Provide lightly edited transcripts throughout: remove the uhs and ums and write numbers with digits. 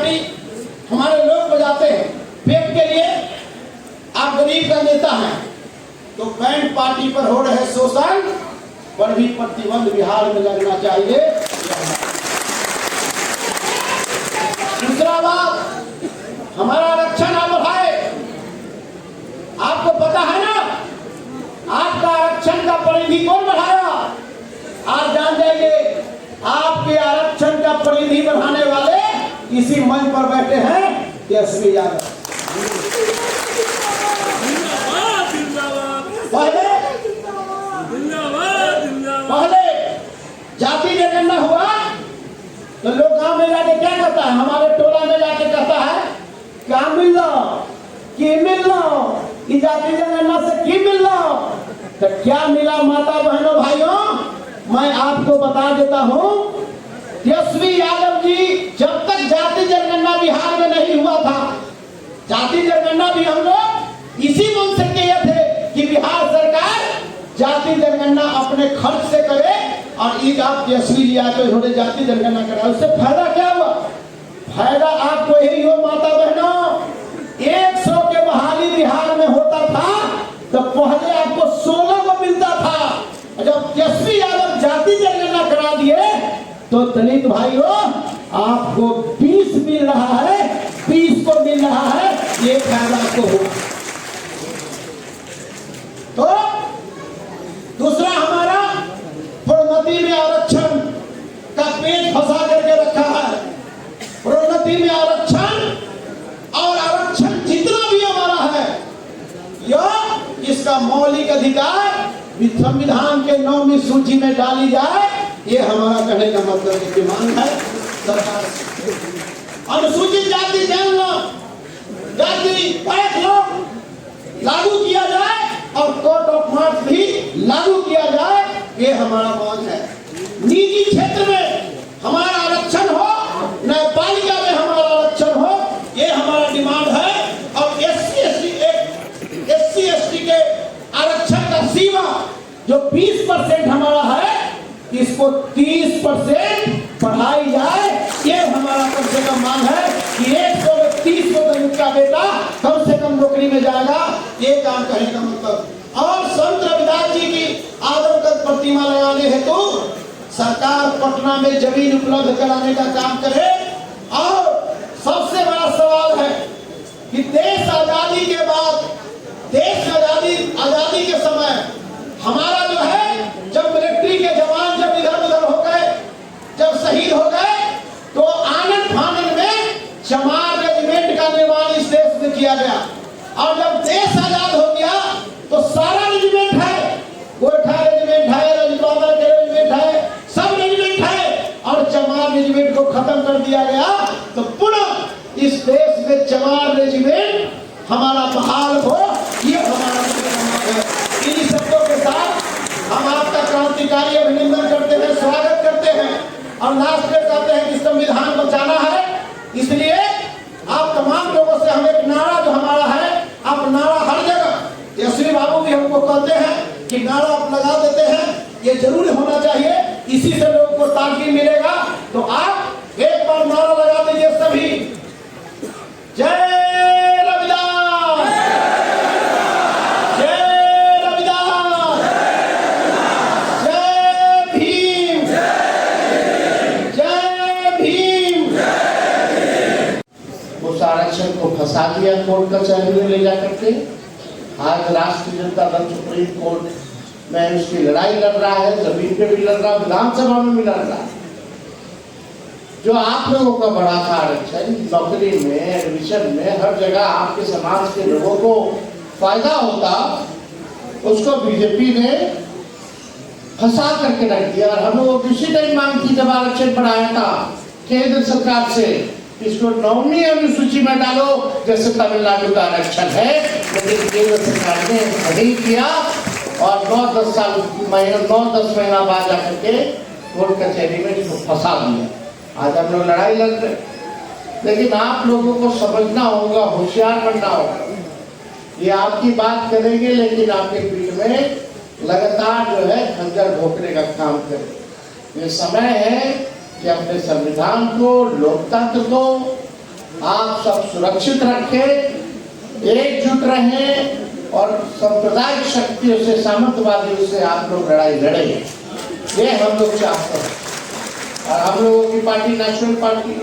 Party हमारे लोग बजाते हैं पेट के लिए। आप गरीब का नेता हैं तो बैंड पार्टी पर हो रहे शोषण पर भी प्रतिबंध बिहार में लगना चाहिए। दूसरा बात, हमारा आरक्षण आप बढ़ाए। आपको पता है ना, आपका आरक्षण का परिधि कौन बढ़ाया? आप जान जाइए, आपके आरक्षण का परिधि बढ़ाने वाले इसी मंच पर बैठे हैं तेजस्वी यादव। पहले जाति जनगणना हुआ तो लोग गांव में जाके क्या करता है, हमारे टोला में जाके कहता है क्या मिल रहा कि मिल रहा, जाति जनगणना से की मिल रहा। तो क्या मिला माता बहनों भाइयों, मैं आपको बता देता हूं, तेजस्वी यादव जी जब तक जाति जनगणना बिहार में नहीं हुआ था, जाति जनगणना भी हम लोग इसी मन से किए थे कि बिहार सरकार जाति जनगणना अपने खर्च से करे और ईद आप तेजस्वी जी आए तो इन्होंने जाति जनगणना करा। उससे फायदा क्या हुआ? फायदा आपको यही हो माता बहनों, 100 के बहाली बिहार में होता था तो पहले आपको 16 को मिलता था। जब तेजस्वी यादव जाति जनगणना करा दिए तो दलित भाइयों आपको 20 मिल रहा है, 20 को मिल रहा है, ये फायदा आपको होगा। तो दूसरा हमारा प्रोन्नति में आरक्षण का पेज फंसा करके रखा है। प्रोन्नति में आरक्षण और आरक्षण जितना भी हमारा है यह इसका मौलिक अधिकार संविधान के 9वीं सूची में डाली जाए, ये हमारा कहने का मतलब की मांग है सरकार। अनुसूचित जाति जाति लागू किया जाए और कोर्ट ऑफ मार्क्स भी लागू किया जाए, ये हमारा मांग है। निजी क्षेत्र में हमारा आरक्षण हो, न्यायपालिका में हमारा आरक्षण हो, ये हमारा डिमांड है। और एससी एसटी के आरक्षण का सीमा जो 20% हमारा है, इसको 30% बढ़ाई जाए, ये हमारा कम से कम मांग है कि 130 को दलित का बेटा कम से कम नौकरी में जाएगा, ये काम कहने का मतलब। और संत रविदास जी की आदमकद प्रतिमा लगाने हेतु सरकार पटना में जमीन उपलब्ध कराने का काम करे। और सबसे बड़ा सवाल है कि देश आजादी के बाद, देश आजादी के समय हमारा जो है, जब मिलिट्री के जवान जब इधर उधर हो गए, जब शहीद हो गए, तो आनंद फानंद में चमार रेजिमेंट का निर्माण इस देश में किया गया। और जब देश आजाद हो गया तो सारा रेजिमेंट है, गोरखा रेजिमेंट है, रजवाड़ा के रेजिमेंट है, सब रेजिमेंट है, और चमार रेजिमेंट को खत्म कर दिया गया। तो पुनः इस देश में चमार रेजिमेंट हमारा बहाल हो, ये हमारा है। इन्हीं शब्दों के साथ हम आपका क्रांतिकारी अभिनंदन करते हैं, स्वागत करते हैं और लास्ट में कहते हैं कि संविधान बचाना है। इसलिए आप तमाम लोगों से हम एक नारा जो हमारा है, आप नारा हर जगह, तेजस्वी बाबू भी हमको कहते हैं कि नारा आप लगा देते हैं, ये जरूर होना चाहिए, इसी से लोगों को ताकि मिलेगा। तो आप एक बार नारा लगा दीजिए सभी, जय रविदास, जय रविदास, जय भीम, जय भीम। उस आरक्षण को फंसा दिया कोर्ट कचहरी में ले जा करके। आज राष्ट्रीय जनता दल सुप्रीम कोर्ट में उसकी लड़ाई लड़ रहा है, जमीन पे भी लड़ रहा है, विधानसभा में भी लड़ रहा है। जो आप लोगों का बड़ा था आरक्षण, नौकरी में, एडमिशन में, हर जगह आपके समाज के लोगों को फायदा होता, उसको बीजेपी ने फंसा करके रख दिया। और हम लोग उसी टाइम मांग थी जब आरक्षण बढ़ाया था केंद्र सरकार से, इसको 9वीं अनुसूची में डालो जैसे तमिलनाडु का आरक्षण है, लेकिन केंद्र सरकार ने नहीं किया और 9-10 महीना बाद आकर के कोर्ट कचहरी में इसको फंसा दिया। आज हम लोग लड़ाई लड़ रहे, लेकिन आप लोगों को समझना होगा, होशियार बनना होगा। ये आपकी बात करेंगे लेकिन आपके पीठ में लगातार जो है खंजर भोंकने का काम करें। ये समय है कि अपने संविधान को, लोकतंत्र को आप सब सुरक्षित रखें, एकजुट रहें और सांप्रदायिक शक्तियों से, सामंतवादियों से आप लोग लड़ाई लड़े, ये हम लोग चाहते हैं। और हम लोगों की पार्टी नेशनल पार्टी,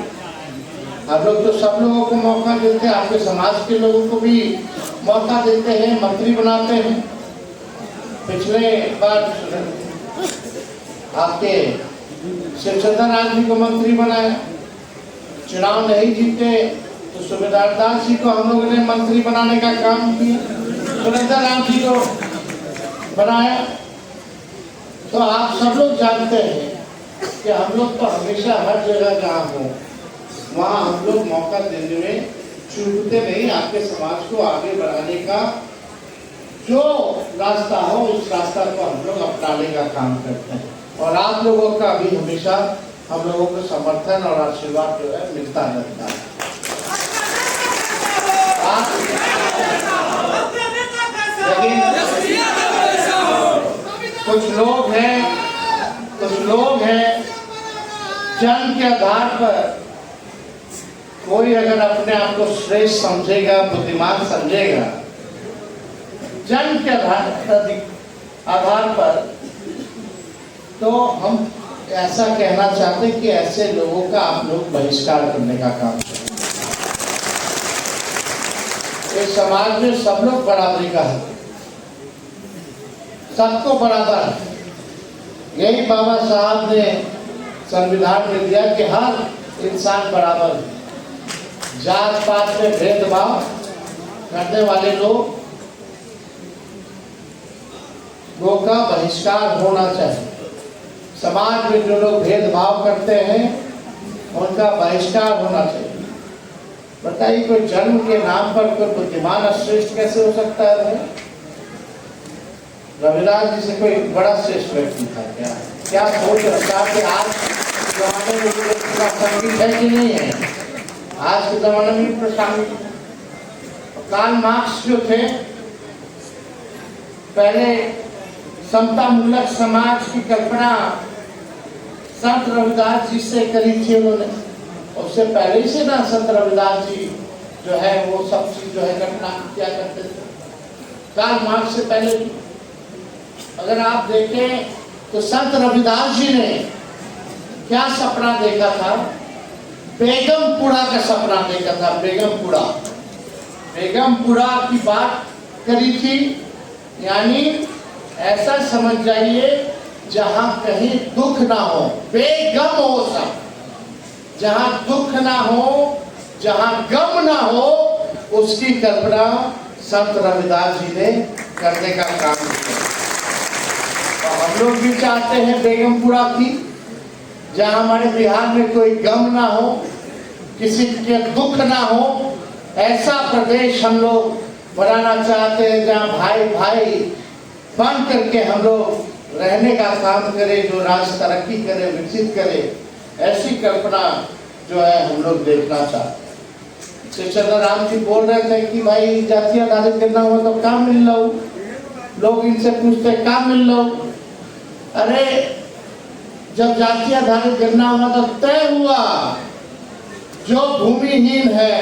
हम लोग तो सब लोगों को मौका देते हैं, आपके समाज के लोगों को भी मौका देते हैं, मंत्री बनाते हैं। पिछले बार आपके शिवचंद्र राज जी को मंत्री बनाया, चुनाव नहीं जीते तो सुबेदार दास जी को हम लोगों ने मंत्री बनाने का काम किया, सुरेंद्र राम जी को बनाया। तो आप सब लोग जानते हैं कि हम लोग तो हमेशा हर जगह जहाँ हो वहाँ हम लोग मौका देने में चूकते नहीं। आपके समाज को आगे बढ़ाने का जो रास्ता हो उस रास्ता को हम लोग अपनाने का काम करते हैं, और आप लोगों का भी हमेशा हम लोगों को समर्थन और आशीर्वाद जो है मिलता रहता है। लेकिन कुछ लोग हैं जन्म के आधार पर, कोई अगर अपने आप को श्रेष्ठ समझेगा, बुद्धिमान समझेगा, जन्म के आधार पर, तो हम ऐसा कहना चाहते हैं कि ऐसे लोगों का आप लोग बहिष्कार करने का काम करें। इस समाज में सब लोग बराबरी का है, सबको बराबर है। यही बाबा साहब ने संविधान में दिया कि हर इंसान बराबर है। जात पात में भेदभाव करने वाले लोगों का बहिष्कार होना चाहिए। समाज में जो लोग भेदभाव करते हैं उनका बहिष्कार होना चाहिए। बताइए, कोई जन्म के नाम पर कोई बुद्धिमान श्रेष्ठ कैसे हो सकता है? रविदास जी से कोई बड़ा श्रेष्ठ व्यक्ति था क्या? क्या सोच रखता कि आज जमाने में संगीत है कि नहीं है? आज के जमाने में प्रासंगिक। कार्ल मार्क्स जो थे, पहले समतामूलक समाज की कल्पना संत रविदास जी से करी थी उन्होंने। उससे पहले से ना संत रविदास जी जो है वो सब चीज जो है कल्पना किया करते थे, कार्ल मार्क्स से पहले भी। अगर आप देखें तो संत रविदास जी ने क्या सपना देखा था? बेगमपुरा का सपना देखा था। बेगमपुरा की बात करी थी, यानी ऐसा समझ जाइए जहां कहीं दुख ना हो, बेगम हो सब, जहां दुख ना हो, जहां गम ना हो, उसकी कल्पना संत रविदास जी ने करने का काम किया। तो हम लोग भी चाहते हैं बेगमपुरा की, जहां हमारे बिहार में कोई गम ना हो, किसी के दुख ना हो, ऐसा प्रदेश हम लोग बनाना चाहते हैं जहां भाई भाई बन करके हम लोग रहने का काम करें, जो राष्ट्र तरक्की करे, विकसित करे, ऐसी कल्पना जो है हम लोग देखना चाहते हैं। शिवचंद्र राम जी बोल रहे थे कि भाई जातीय आधारित करना हुआ तो काम मिल लो। लोग इनसे पूछते काम मिल लो। अरे जब जातीय आधारित करना हुआ तो तय हुआ, जो भूमिहीन है,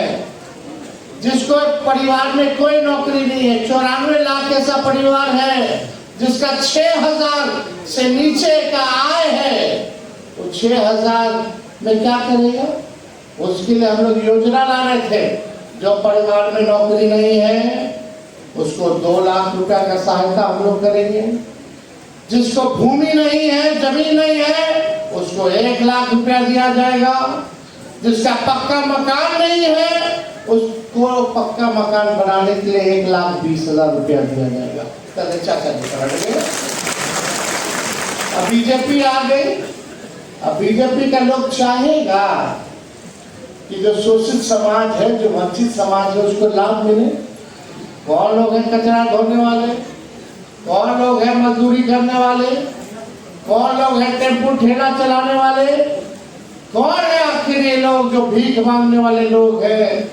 जिसको परिवार में कोई नौकरी नहीं है, 94 लाख ऐसा परिवार है जिसका 6000 से नीचे का आय है, वो 6000 में क्या करेगा? उसके लिए हम लोग योजना ला रहे थे। जो परिवार में नौकरी नहीं है उसको 2 लाख रुपया का सहायता हम लोग करेंगे। जिसको भूमि नहीं है, जमीन नहीं है, उसको 1 लाख रुपया दिया जाएगा। जिसका पक्का मकान नहीं है उसको पक्का मकान बनाने के लिए 1,20,000 रुपया दिया जाएगा। अब बीजेपी आ गई। अब बीजेपी का लोग चाहेगा कि जो शोषित समाज है, जो वंचित समाज है, उसको लाभ मिले। कौन लोग हैं कचरा ढोने वाले? कौन लोग हैं मजदूरी करने वाले? कौन लोग हैं टेम्पो ठेला चलाने वाले? कौन है आखिर ये लोग जो भीख मांगने वाले लोग हैं,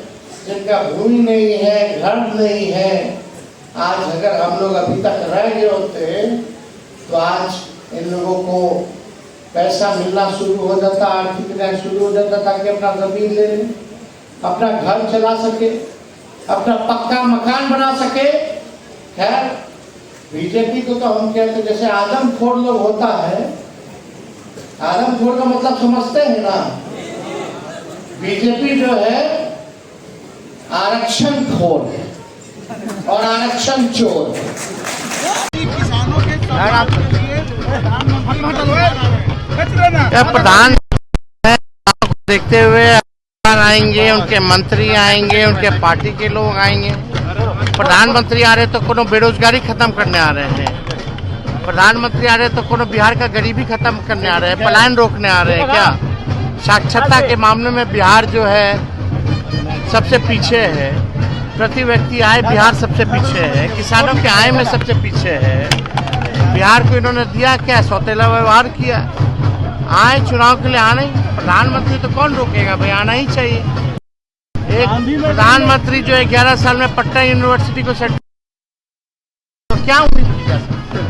जिनका भूमि नहीं है, घर नहीं है? आज अगर हम लोग अभी तक रह गए होते तो आज इन लोगों को पैसा मिलना शुरू हो जाता, आर्थिक न्याय शुरू हो जाता ताकि अपना जमीन ले लें। अपना घर चला सके, अपना पक्का मकान बना सके। खैर बीजेपी को तो हम कहते जैसे आदमखोर लोग होता है, आदमखोर का मतलब समझते हैं ना। बीजेपी जो है आरक्षण खोर है और आरक्षण चोर है। प्रधान देखते हुए आएंगे, उनके मंत्री आएंगे, उनके पार्टी के लोग आएंगे। प्रधानमंत्री आ रहे तो कोनो बेरोजगारी खत्म करने आ रहे हैं, प्रधानमंत्री आ रहे तो कोनो बिहार का गरीबी खत्म करने आ रहे हैं, पलायन रोकने आ रहे हैं। क्या साक्षरता के मामले में बिहार जो है सबसे पीछे है, प्रति व्यक्ति आय बिहार सबसे पीछे है, किसानों के आय में सबसे पीछे है। बिहार को इन्होंने दिया क्या? सौतेला व्यवहार किया। आए चुनाव के लिए आना ही, प्रधानमंत्री तो कौन रोकेगा भाई, आना ही चाहिए। एक प्रधानमंत्री जो 11 साल में पटना यूनिवर्सिटी को सेट, तो क्या उम्मीद की जा सकती है?